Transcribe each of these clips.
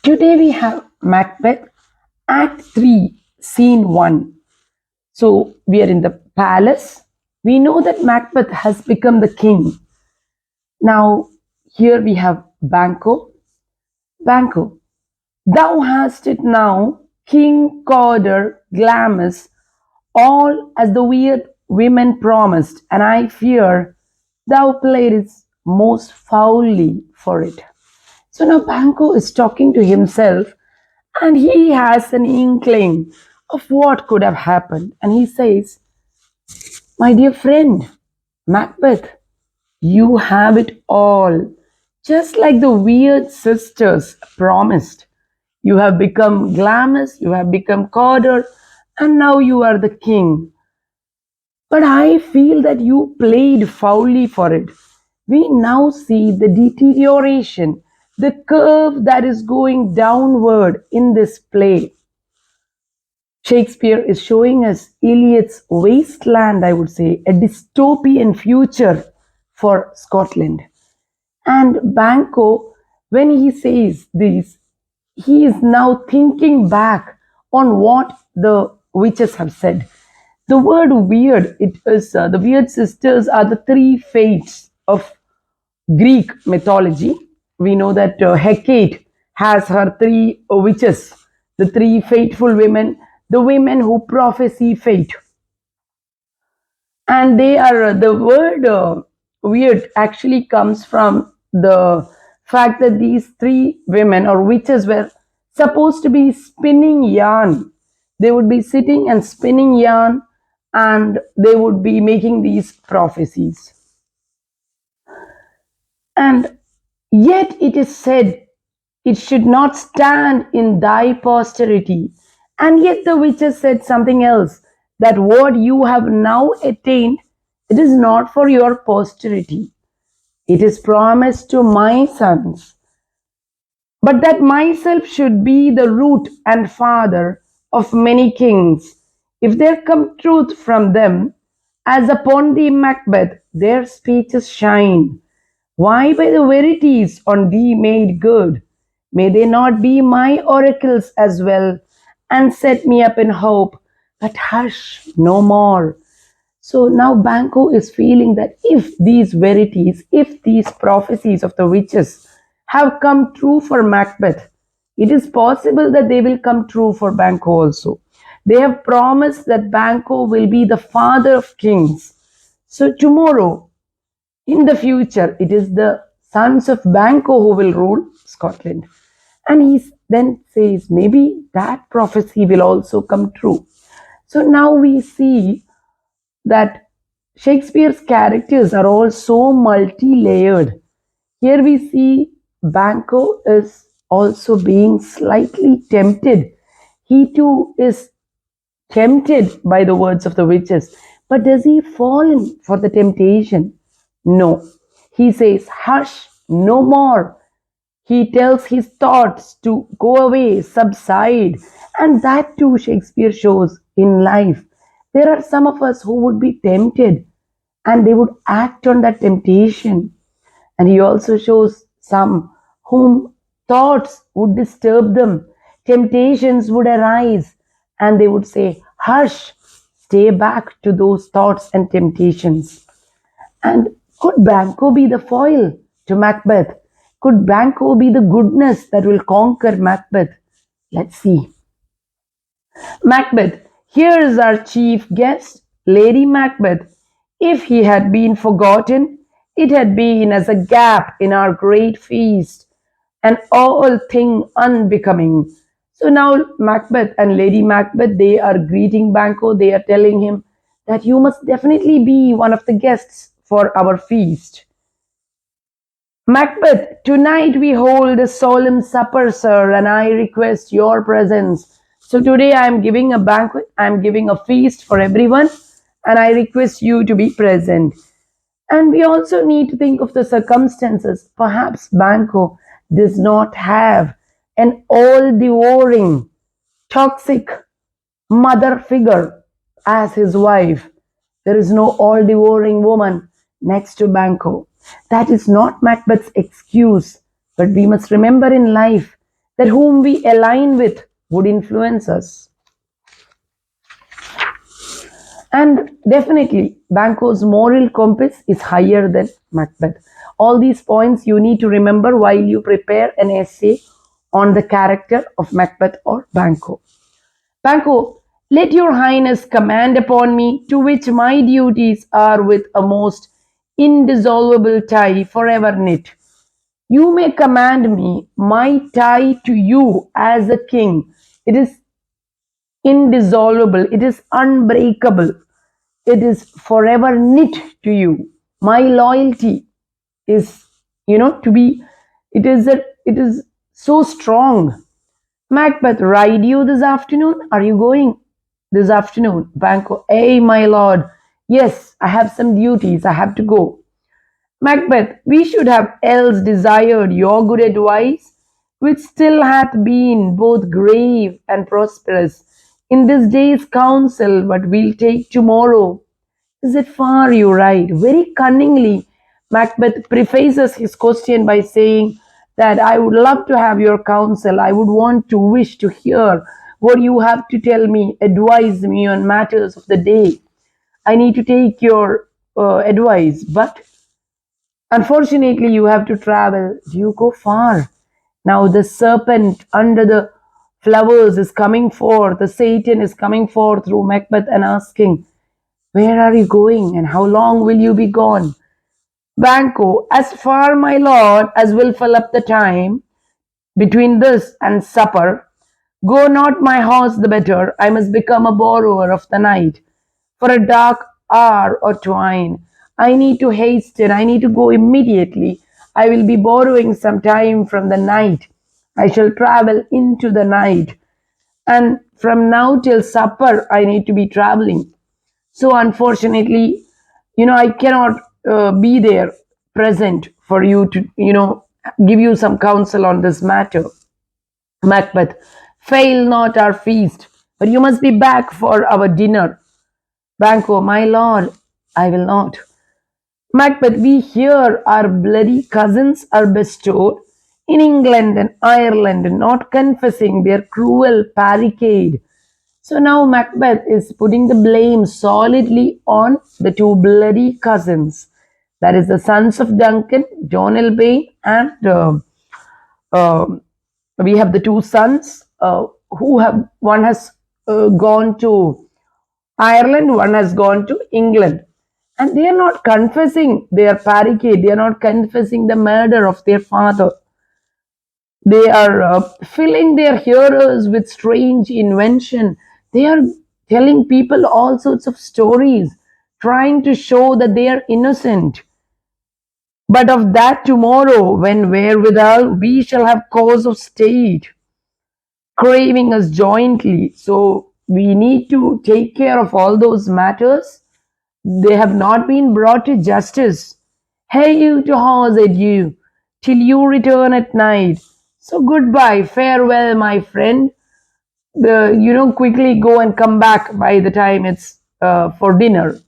Today we have Macbeth, Act 3, Scene 1. So we are in the palace. We know that Macbeth has become the king. Now, here we have Banquo. Banquo, thou hast it now, King Cawdor, Glamis, all as the weird women promised, and I fear thou playedst most foully for it. So now Banquo is talking to himself and he has an inkling of what could have happened. And he says, my dear friend, Macbeth, you have it all. Just like the weird sisters promised. You have become Glamis, you have become Cawdor, and now you are the king. But I feel that you played foully for it. We now see the deterioration, the curve that is going downward in this play. Shakespeare is showing us Eliot's wasteland, I would say, a dystopian future for Scotland. And Banquo, when he says this, he is now thinking back on what the witches have said. The word weird, it is the weird sisters are the three fates of Greek mythology. We know that Hecate has her three witches, the three fateful women, the women who prophesy fate. And they are the word weird actually comes from the fact that these three women or witches were supposed to be spinning yarn. They would be sitting and spinning yarn and they would be making these prophecies. And yet it is said, it should not stand in thy posterity. And yet the witches said something else, that what you have now attained, it is not for your posterity. It is promised to my sons. But that myself should be the root and father of many kings. If there come truth from them, as upon thee, Macbeth, their speeches shine. Why by the verities on thee made good? May they not be my oracles as well, and set me up in hope, but hush no more. So now Banquo is feeling that if these verities, if these prophecies of the witches have come true for Macbeth, it is possible that they will come true for Banquo also. They have promised that Banquo will be the father of kings. So tomorrow, in the future, it is the sons of Banquo who will rule Scotland. And he then says, maybe that prophecy will also come true. So now we see that Shakespeare's characters are all so multi layered. Here we see Banquo is also being slightly tempted. He too is tempted by the words of the witches. But does he fall in for the temptation? No. He says, hush, no more. He tells his thoughts to go away, subside. And that too Shakespeare shows in life. There are some of us who would be tempted and they would act on that temptation. And he also shows some whom thoughts would disturb them, temptations would arise, and they would say, hush, stay back to those thoughts and temptations. And could Banquo be the foil to Macbeth? Could Banquo be the goodness that will conquer Macbeth? Let's see. Macbeth, here is our chief guest, Lady Macbeth. If he had been forgotten, it had been as a gap in our great feast, an all thing unbecoming. So now Macbeth and Lady Macbeth, they are greeting Banquo. They are telling him that you must definitely be one of the guests for our feast. Macbeth, tonight we hold a solemn supper, sir, and I request your presence. So today I am giving a banquet, I am giving a feast for everyone, and I request you to be present. And we also need to think of the circumstances. Perhaps Banquo does not have an all devouring, toxic mother figure as his wife. There is no all devouring woman next to Banquo. That is not Macbeth's excuse, but we must remember in life that whom we align with would influence us. And definitely, Banquo's moral compass is higher than Macbeth. All these points you need to remember while you prepare an essay on the character of Macbeth or Banquo. Banquo, let your highness command upon me, to which my duties are with a most indissoluble tie forever knit. You may command me, my tie to you as a king. It is indissoluble, it is unbreakable, it is forever knit to you. My loyalty is, to be, it is so strong. Macbeth, ride you this afternoon? Are you going this afternoon? Banquo, hey, my lord. Yes, I have some duties. I have to go. Macbeth, we should have else desired your good advice, which still hath been both grave and prosperous in this day's council, but we'll take tomorrow. Is it far you ride? Very cunningly, Macbeth prefaces his question by saying that I would love to have your counsel. I would want to wish to hear what you have to tell me, advise me on matters of the day. I need to take your advice, but unfortunately, you have to travel. Do you go far? Now, the serpent under the flowers is coming forth, the Satan is coming forth through Macbeth and asking, where are you going and how long will you be gone? Banquo, as far, my lord, as will fill up the time between this and supper. Go not my horse the better, I must become a borrower of the night. For a dark hour or twine, I need to hasten, I need to go immediately. I will be borrowing some time from the night. I shall travel into the night. And from now till supper, I need to be traveling. So unfortunately, I cannot be there present for you to, give you some counsel on this matter. Macbeth, fail not our feast, but you must be back for our dinner. Banquo, my lord, I will not. Macbeth, we here our bloody cousins are bestowed in England and Ireland, not confessing their cruel barricade. So now Macbeth is putting the blame solidly on the two bloody cousins. That is the sons of Duncan, Donalbain, and uh, we have the two sons who have one has gone to Ireland, one has gone to England. And they are not confessing their barricade, they are not confessing the murder of their father. They are filling their hearers with strange invention. They are telling people all sorts of stories, trying to show that they are innocent. But of that tomorrow, when wherewithal we shall have cause of state craving us jointly. So we need to take care of all those matters. They have not been brought to justice. Hey, you to horse adieu, till you return at night. So goodbye, farewell, my friend. Quickly go and come back by the time it's for dinner.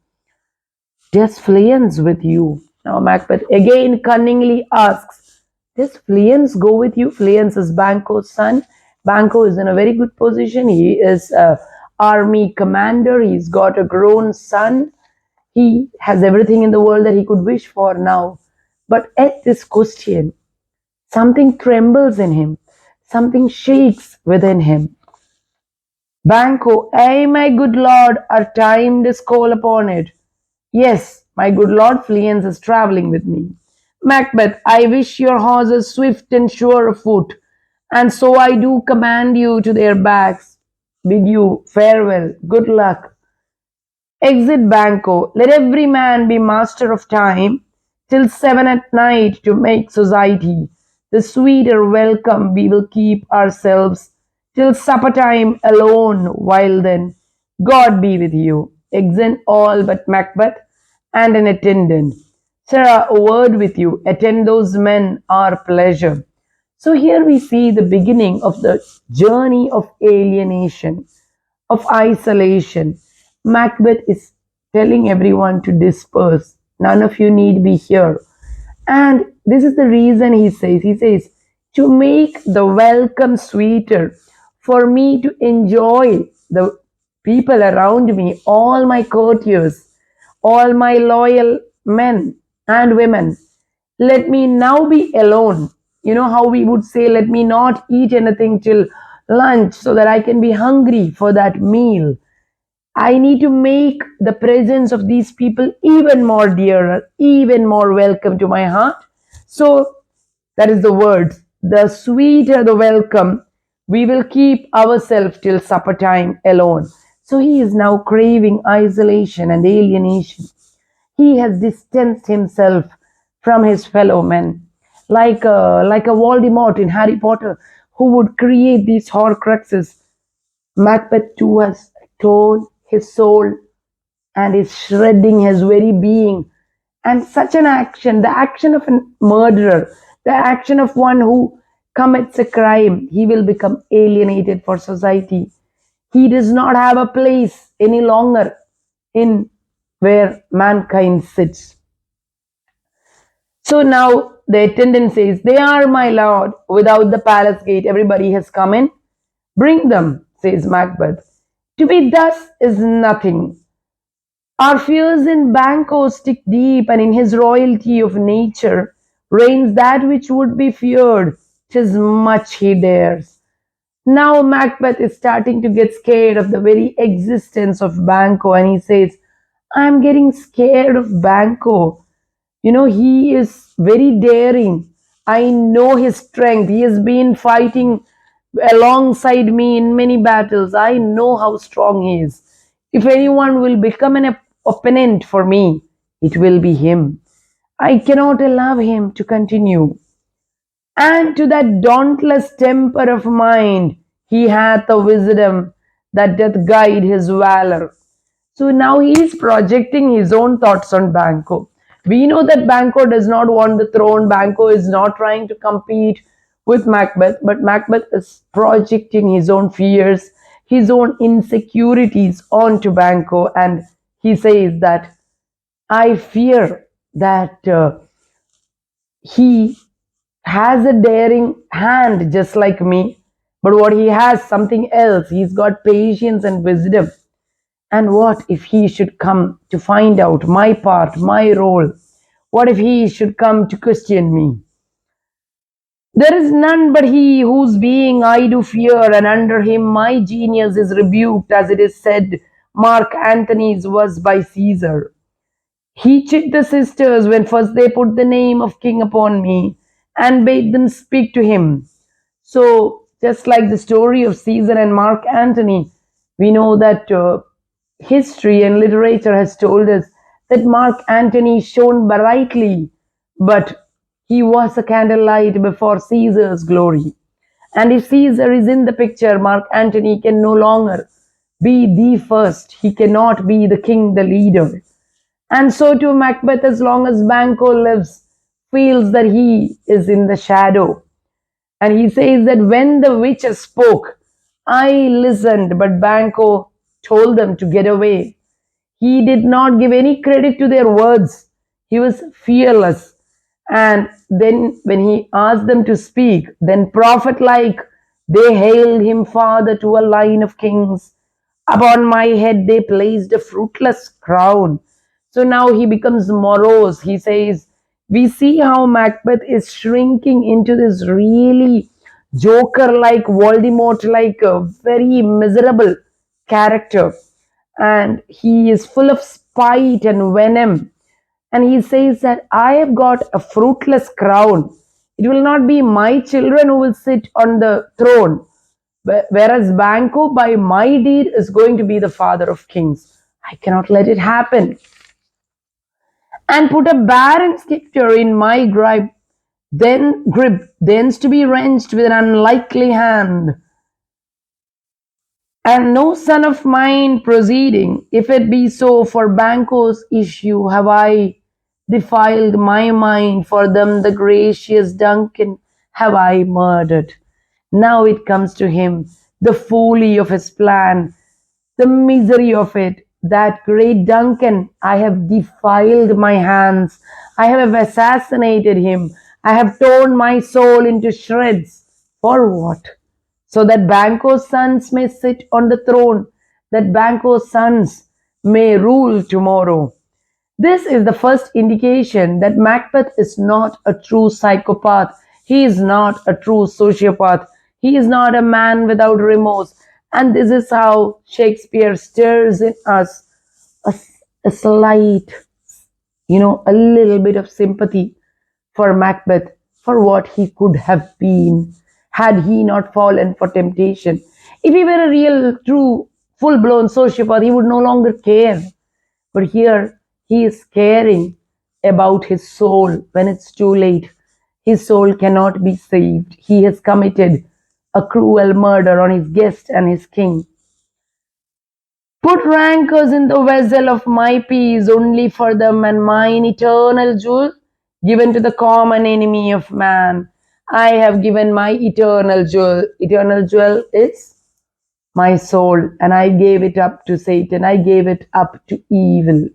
Does Fleance with you? Now Macbeth again cunningly asks, does Fleance go with you? Fleance is Banquo's son. Banquo is in a very good position. He is a army commander. He's got a grown son. He has everything in the world that he could wish for now. But at this question, something trembles in him. Something shakes within him. Banquo, ay, my good lord, our time is call upon it. Yes, my good lord, Fleance is travelling with me. Macbeth, I wish your horses swift and sure of foot, and so I do command you to their backs. Bid you farewell, good luck. Exit Banquo. Let every man be master of time till 7 at night to make society. The sweeter welcome we will keep ourselves till supper time alone. While then, God be with you. Exit all but Macbeth and an attendant. Sir, a word with you. Attend those men, our pleasure. So here we see the beginning of the journey of alienation, of isolation. Macbeth is telling everyone to disperse. None of you need be here. And this is the reason he says, to make the welcome sweeter, for me to enjoy the people around me, all my courtiers, all my loyal men and women. Let me now be alone. You know how we would say, let me not eat anything till lunch so that I can be hungry for that meal. I need to make the presence of these people even more dearer, even more welcome to my heart. So that is the words. The sweeter the welcome, we will keep ourselves till supper time alone. So he is now craving isolation and alienation. He has distanced himself from his fellow men, like a Voldemort in Harry Potter, who would create these Horcruxes. Macbeth too has torn his soul and is shredding his very being. And such an action, the action of a murderer, the action of one who commits a crime, he will become alienated for society. He does not have a place any longer in where mankind sits. So now the attendant says, they are my lord, without the palace gate. Everybody has come in. Bring them, says Macbeth. To be thus is nothing. Our fears in Banquo stick deep, and in his royalty of nature reigns that which would be feared. 'Tis much he dares. Now Macbeth is starting to get scared of the very existence of Banquo, and he says, I'm getting scared of Banquo. You know, he is very daring. I know his strength. He has been fighting alongside me in many battles. I know how strong he is. If anyone will become an opponent for me, it will be him. I cannot allow him to continue. And to that dauntless temper of mind, he hath a wisdom that doth guide his valor. So now he is projecting his own thoughts on Banco. We know that Banco does not want the throne. Banco is not trying to compete with Macbeth, but Macbeth is projecting his own fears, his own insecurities onto Banco, and he says that I fear that he has a daring hand just like me, but what he has something else. He's got patience and wisdom. And what if he should come to find out my part, my role? What if he should come to question me? There is none but he whose being I do fear, and under him my genius is rebuked, as it is said, Mark Antony's was by Caesar. He chid the sisters when first they put the name of king upon me, and bade them speak to him. So, just like the story of Caesar and Mark Antony, we know that history and literature has told us that Mark Antony shone brightly, but he was a candlelight before Caesar's glory. And if Caesar is in the picture, Mark Antony can no longer be the first. He cannot be the king, the leader. And so too Macbeth, as long as Banquo lives, feels that he is in the shadow. And he says that when the witches spoke, I listened, but Banquo told them to get away. He did not give any credit to their words. He was fearless. And then when he asked them to speak, then prophet like, they hailed him father to a line of kings. Upon my head they placed a fruitless crown. So now he becomes morose. He says, we see how Macbeth is shrinking into this really Joker like, Voldemort like, a very miserable character. And he is full of spite and venom. And he says that I have got a fruitless crown. It will not be my children who will sit on the throne, whereas Banquo, by my deed, is going to be the father of kings. I cannot let it happen. And put a barren sceptre in my grip, thence to be wrenched with an unlikely hand. And no son of mine proceeding, if it be so, for Banquo's issue have I defiled my mind, for them the gracious Duncan have I murdered. Now it comes to him, the folly of his plan, the misery of it, that great Duncan, I have defiled my hands, I have assassinated him, I have torn my soul into shreds. For what? So that Banquo's sons may sit on the throne, that Banquo's sons may rule tomorrow. This is the first indication that Macbeth is not a true psychopath. He is not a true sociopath. He is not a man without remorse. And this is how Shakespeare stirs in us a, a slight, a little bit of sympathy for Macbeth, for what he could have been had he not fallen for temptation. If he were a real, true, full blown sociopath, he would no longer care. But here, he is caring about his soul when it's too late. His soul cannot be saved. He has committed a cruel murder on his guest and his king. Put rancors in the vessel of my peace only for them and mine eternal jewel given to the common enemy of man. I have given my eternal jewel. Eternal jewel is my soul, and I gave it up to Satan. I gave it up to evil.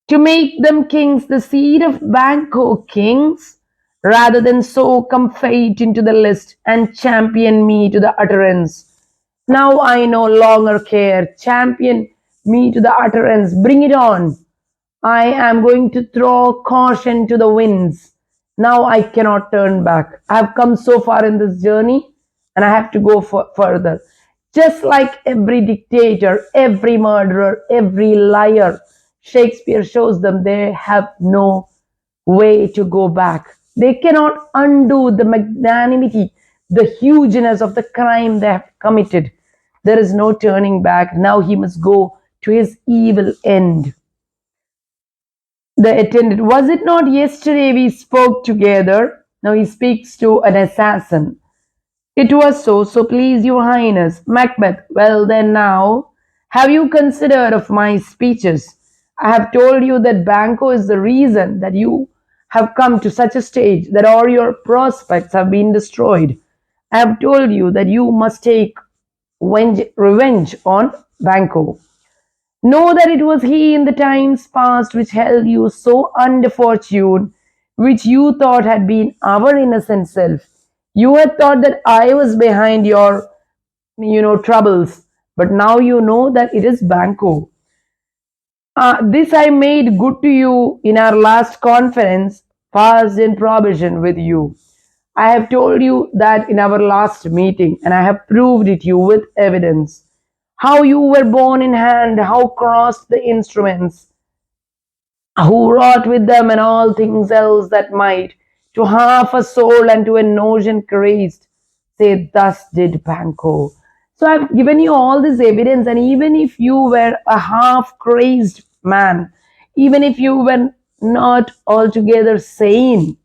To make them kings, the seed of Banquo kings, rather than so come fate into the list and champion me to the utterance. Now I no longer care. Champion me to the utterance. Bring it on. I am going to throw caution to the winds. Now I cannot turn back. I have come so far in this journey and I have to go further. Just like every dictator, every murderer, every liar, Shakespeare shows them they have no way to go back. They cannot undo the magnanimity, the hugeness of the crime they have committed. There is no turning back. Now he must go to his evil end. The attendant, was it not yesterday we spoke together? Now he speaks to an assassin. It was so, so please your highness. Macbeth, well then now, have you considered of my speeches? I have told you that Banquo is the reason that you have come to such a stage that all your prospects have been destroyed. I have told you that you must take revenge on Banquo. Know that it was he in the times past which held you so under fortune, which you thought had been our innocent self. You had thought that I was behind your, troubles, but now you know that it is Banco. This I made good to you in our last conference, passed in probation with you. I have told you that in our last meeting, and I have proved it you with evidence. How you were born in hand, how crossed the instruments, who wrought with them and all things else that might, to half a soul and to a notion crazed, say, thus did Banco. So I've given you all this evidence, and even if you were a half crazed man, even if you were not altogether sane,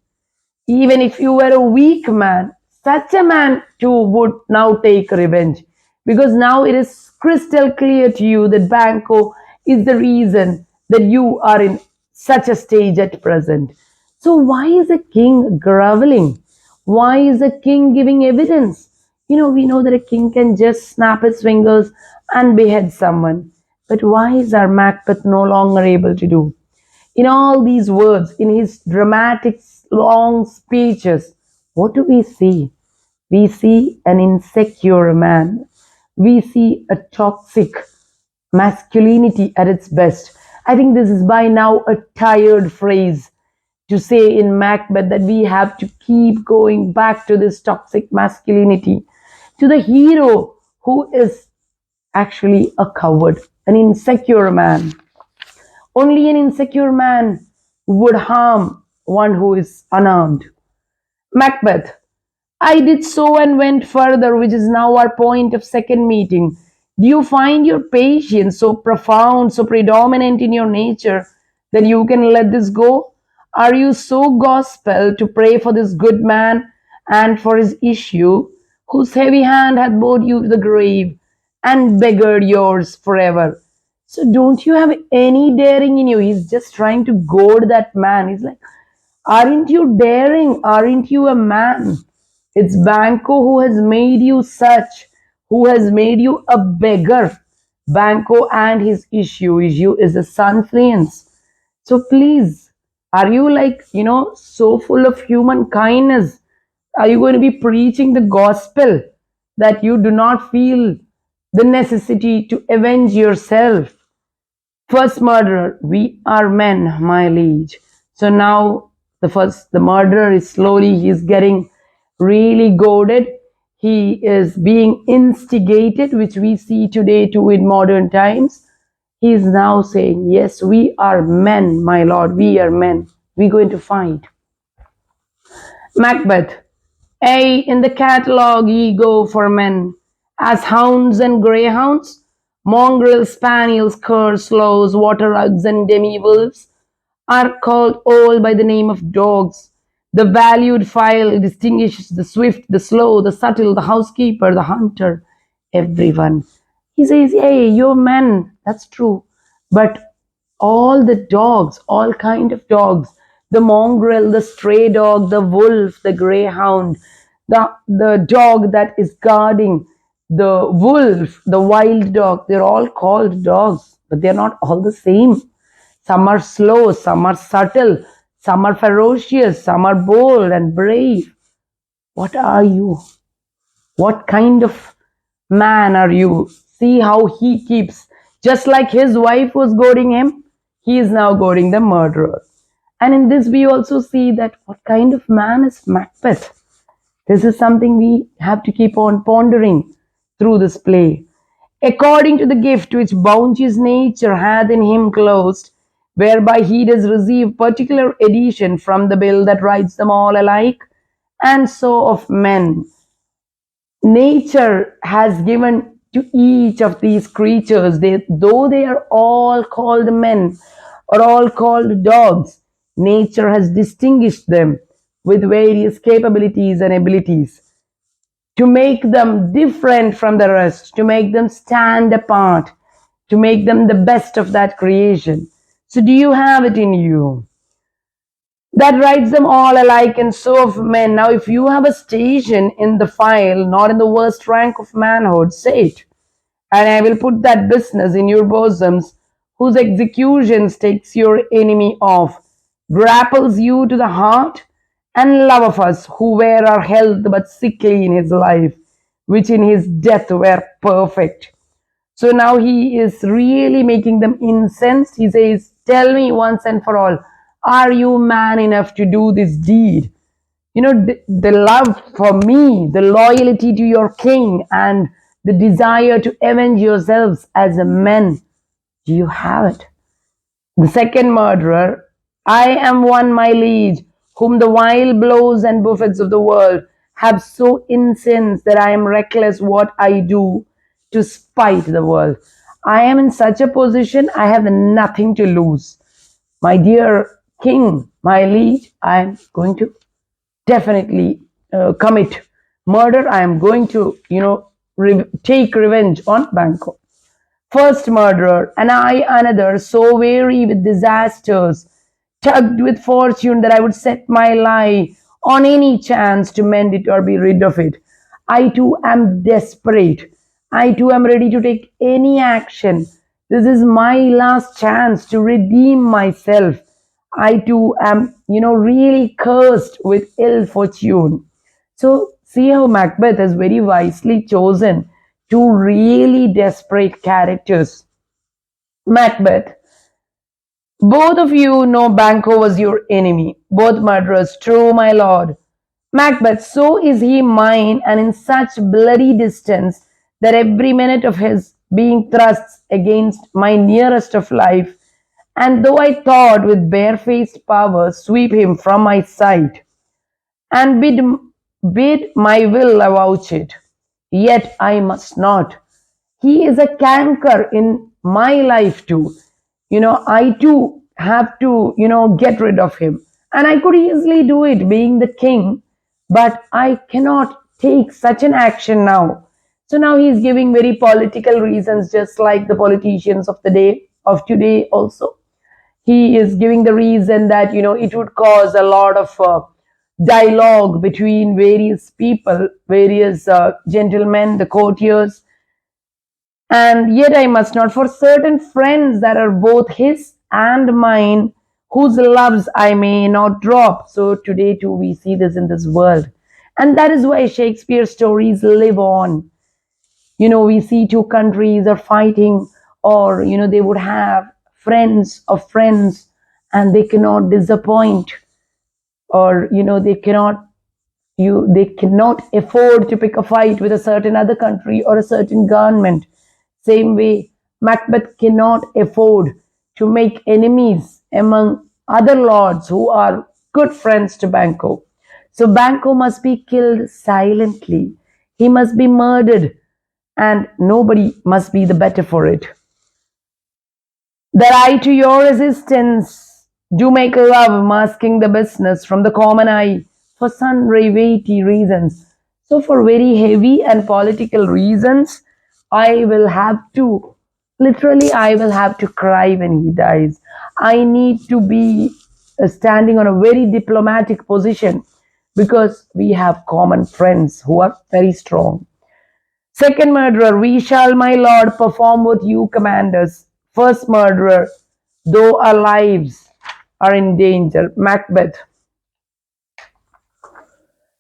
even if you were a weak man, such a man too would now take revenge. Because now it is crystal clear to you that Banco is the reason that you are in such a stage at present. So, why is a king groveling? Why is a king giving evidence? We know that a king can just snap his fingers and behead someone. But why is our Macbeth no longer able to do? In all these words, in his dramatic long speeches, what do we see? We see an insecure man. We see a toxic masculinity at its best. I think this is by now a tired phrase to say in Macbeth that we have to keep going back to this toxic masculinity, to the hero who is actually a coward, an insecure man. Only an insecure man would harm one who is unarmed. Macbeth, I did so and went further, which is now our point of second meeting. Do you find your patience so profound, so predominant in your nature that you can let this go? Are you so gospel to pray for this good man and for his issue, whose heavy hand hath brought you to the grave and beggared yours forever? So don't you have any daring in you? He's just trying to goad that man. He's like, aren't you daring? Aren't you a man? It's Banco who has made you such, who has made you a beggar. Banco and his issue is a sunfluence. So please Are you like, so full of human kindness? Are you going to be preaching the gospel that you do not feel the necessity to avenge yourself? First murderer, we are men, my liege. So now the murderer is slowly, he's getting really goaded. He is being instigated, which we see today too in modern times. He is now saying, yes, we are men, my lord, we are men. We're going to fight. Macbeth. A in the catalogue ye go for men, as hounds and greyhounds, mongrel spaniels, curs, slows, water rugs, and demi-wolves are called all by the name of dogs. The valued file distinguishes the swift, the slow, the subtle, the housekeeper, the hunter, everyone. He says, hey, you're men, that's true. But all the dogs, all kind of dogs, the mongrel, the stray dog, the wolf, the greyhound, the dog that is guarding the wolf, the wild dog, they're all called dogs, but they're not all the same. Some are slow, some are subtle, some are ferocious, some are bold and brave. What are you? What kind of man are you? See how he keeps, just like his wife was goading him, he is now goading the murderer. And in this, we also see that what kind of man is Macbeth? This is something we have to keep on pondering through this play. According to the gift which bounteous nature hath in him closed, whereby he does receive particular edition from the bill that writes them all alike, and so of men. Nature has given to each of these creatures, though they are all called men or all called dogs, nature has distinguished them with various capabilities and abilities to make them different from the rest, to make them stand apart, to make them the best of that creation. So, do you have it in you? That writes them all alike, and so of men. Now, if you have a station in the file, not in the worst rank of manhood, say it, and I will put that business in your bosoms, whose executions takes your enemy off, grapples you to the heart, and love of us who were our health but sickly in his life, which in his death were perfect. So now he is really making them incensed. He says, tell me once and for all, are you man enough to do this deed? The love for me, the loyalty to your king, and the desire to avenge yourselves as a man. Do you have it? The second murderer, I am one, my liege, whom the wild blows and buffets of the world have so incensed that I am reckless what I do to spite the world. I am in such a position, I have nothing to lose. My dear king, my liege, I am going to definitely commit murder. I am going to, take revenge on Bangkok. First murderer, and I another, so weary with disasters, tugged with fortune that I would set my lie on any chance to mend it or be rid of it. I too am desperate. I too am ready to take any action. This is my last chance to redeem myself. I too am, really cursed with ill fortune. So, see how Macbeth has very wisely chosen two really desperate characters. Macbeth, both of you know Banquo was your enemy, both murderers, true, my lord. Macbeth, so is he mine, and in such bloody distance that every minute of his being thrusts against my nearest of life, and though I thought with barefaced power sweep him from my sight, and bid my will avouch it, yet I must not. He is a canker in my life too. I too have to, get rid of him. And I could easily do it being the king, but I cannot take such an action now. So now he's giving very political reasons, just like the politicians of the day of today also. He is giving the reason that, it would cause a lot of dialogue between various people, various gentlemen, the courtiers, and yet I must not, for certain friends that are both his and mine, whose loves I may not drop. So today too we see this in this world. And that is why Shakespeare's stories live on. We see two countries are fighting, or they would have friends of friends, and they cannot disappoint, or they cannot afford to pick a fight with a certain other country or a certain government. Same way, Macbeth cannot afford to make enemies among other lords who are good friends to Banquo. So Banquo must be killed silently. He must be murdered, and nobody must be the better for it. That I to your assistance do make love, masking the business from the common eye for sundry weighty reasons. So, for very heavy and political reasons, I will have to, literally, I will have to cry when he dies. I need to be standing on a very diplomatic position because we have common friends who are very strong. Second murderer, we shall, my lord, perform what you command us. First murderer, though our lives are in danger. Macbeth,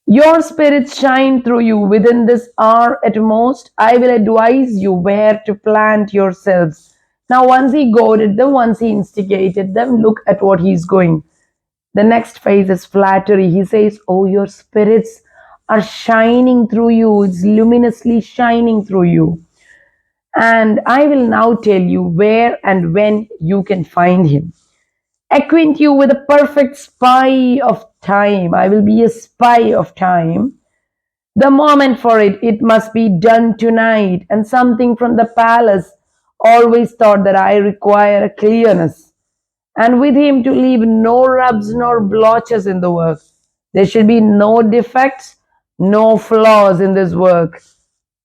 your spirits shine through you. Within this hour at most, I will advise you where to plant yourselves. Now, once he goaded them, once he instigated them, look at what he's going. The next phase is flattery. He says, oh, your spirits are shining through you. It's luminously shining through you. And I will now tell you where and when you can find him. Acquaint you with a perfect spy of time. I will be a spy of time. The moment for it, it must be done tonight. And something from the palace always thought that I require a clearness. And with him to leave no rubs nor blotches in the work. There should be no defects, no flaws in this work.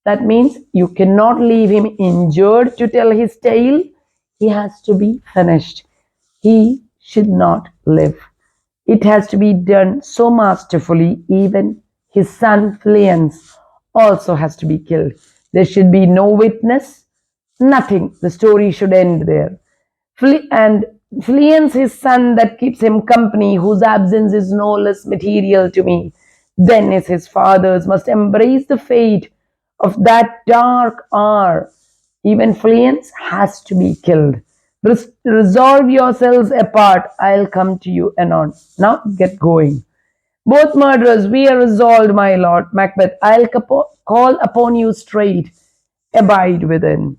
That means you cannot leave him injured to tell his tale. He has to be finished. He should not live. It has to be done so masterfully, even his son Fleance also has to be killed. There should be no witness, nothing. The story should end there. And Fleance, his son that keeps him company, whose absence is no less material to me than is his father's, must embrace the fate of that dark hour. Even Fleance has to be killed. Resolve yourselves apart. I'll come to you anon. Now get going. Both murderers, we are resolved, my lord. Macbeth, I'll call upon you straight. Abide within.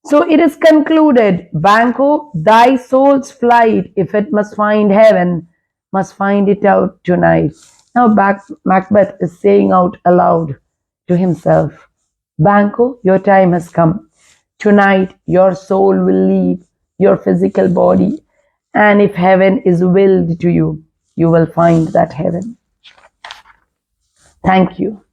So it is concluded, Banquo, thy soul's flight, if it must find heaven, must find it out tonight. Now Macbeth is saying out aloud to himself, Banquo, your time has come. Tonight your soul will leave your physical body, and if heaven is willed to you, you will find that heaven. Thank you.